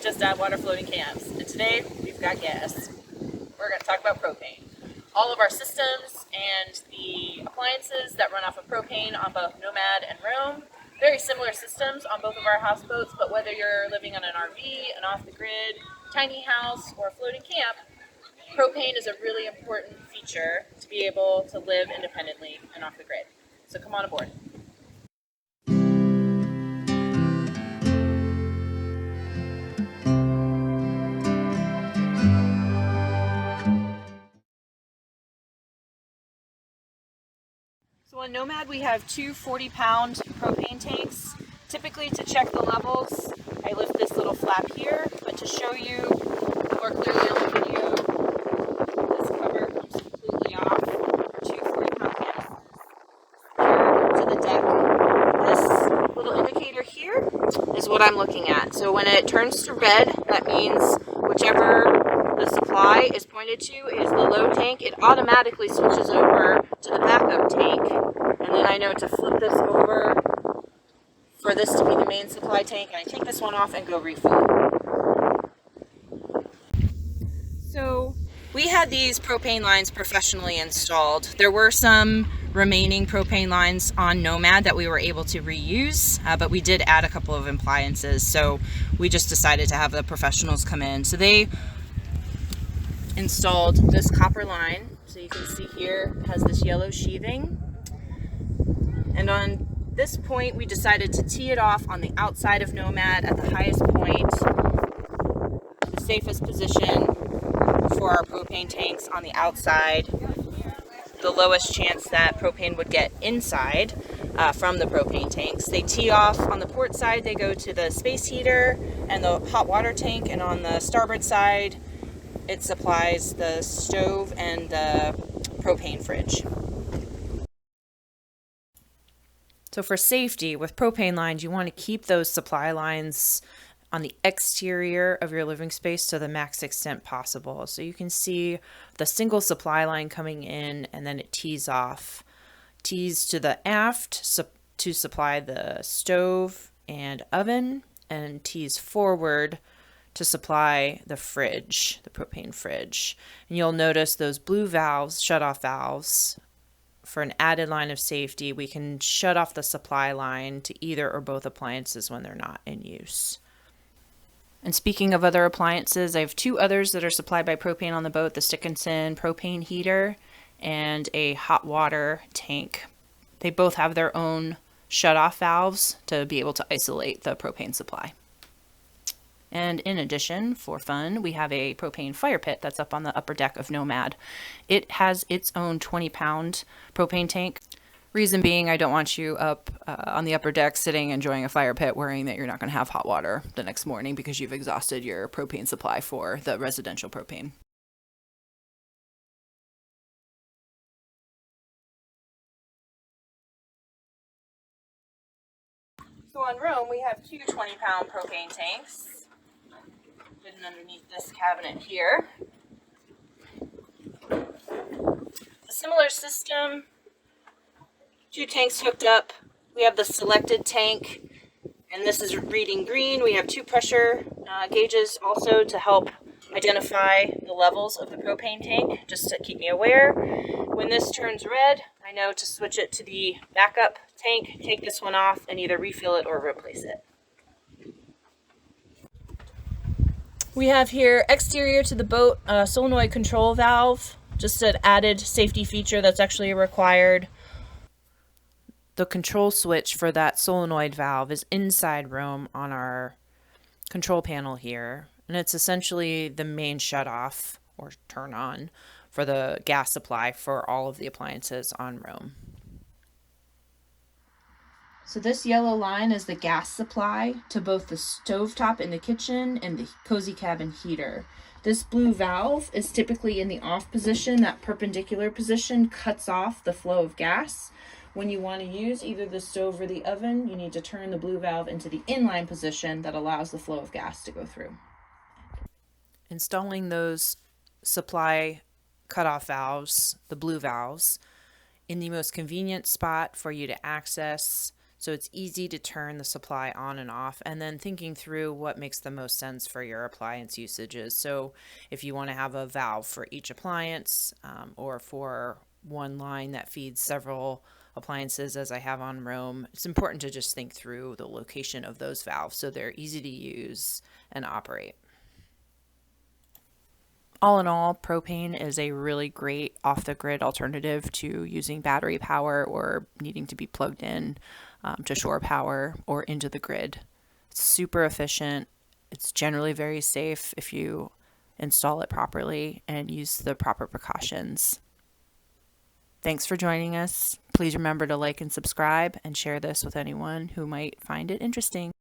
just add water floating camps, and today we've got gas. We're going to talk about propane. All of our systems and the appliances that run off of propane on both Nomad and Rome, very similar systems on both of our houseboats, but whether you're living on an RV, an off-the-grid, tiny house, or a floating camp, propane is a really important feature to be able to live independently and off the grid. So come on aboard. So on Nomad we have two 40-pound propane tanks. Typically to check the levels, I lift this little flap here, but to show you more clearly on the video, this cover comes completely off. Two 40-pound canisters to the deck. This little indicator here is what I'm looking at. So when it turns to red, that means whichever the supply is pointed to is the low tank. It automatically switches over to the backup tank, and then I know to flip this over for this to be the main supply tank, and I take this one off and go refill. So we had these propane lines professionally installed. There were some remaining propane lines on Nomad that we were able to reuse, but we did add a couple of appliances, so we just decided to have the professionals come in. So they installed this copper line. So you can see here it has this yellow sheathing, and on this point we decided to tee it off on the outside of Nomad at the highest point, the safest position for our propane tanks on the outside, the lowest chance that propane would get inside from the propane tanks. They tee off on the port side, they go to the space heater and the hot water tank, and on the starboard side it supplies the stove and the propane fridge. So for safety with propane lines, you want to keep those supply lines on the exterior of your living space to the max extent possible. So you can see the single supply line coming in, and then it tees off. Tees to the aft to supply the stove and oven, and tees forward to supply the fridge, the propane fridge. And you'll notice those blue valves, shut-off valves. For an added line of safety, we can shut off the supply line to either or both appliances when they're not in use. And speaking of other appliances, I have two others that are supplied by propane on the boat, the Stickinson propane heater and a hot water tank. They both have their own shut-off valves to be able to isolate the propane supply. And in addition, for fun, we have a propane fire pit that's up on the upper deck of Nomad. It has its own 20-pound propane tank. Reason being, I don't want you up on the upper deck sitting enjoying a fire pit worrying that you're not going to have hot water the next morning because you've exhausted your propane supply for the residential propane. So on Rome, we have two 20-pound propane tanks hidden underneath this cabinet here. A similar system, two tanks hooked up. We have the selected tank, and this is reading green. We have two pressure gauges also to help identify the levels of the propane tank, just to keep me aware. When this turns red, I know to switch it to the backup tank, take this one off, and either refill it or replace it. We have here exterior to the boat solenoid control valve, just an added safety feature that's actually required. The control switch for that solenoid valve is inside Rome on our control panel here, and it's essentially the main shut-off or turn on for the gas supply for all of the appliances on Rome. So this yellow line is the gas supply to both the stovetop in the kitchen and the cozy cabin heater. This blue valve is typically in the off position. That perpendicular position cuts off the flow of gas. When you want to use either the stove or the oven, you need to turn the blue valve into the inline position that allows the flow of gas to go through. Installing those supply cutoff valves, the blue valves, in the most convenient spot for you to access So it's easy to turn the supply on and off, and then thinking through what makes the most sense for your appliance usages. So if you want to have a valve for each appliance, or for one line that feeds several appliances, as I have on Roam, it's important to just think through the location of those valves so they're easy to use and operate. All in all, propane is a really great off the grid alternative to using battery power or needing to be plugged in to shore power or into the grid. It's super efficient. It's generally very safe if you install it properly and use the proper precautions. Thanks for joining us. Please remember to like and subscribe and share this with anyone who might find it interesting.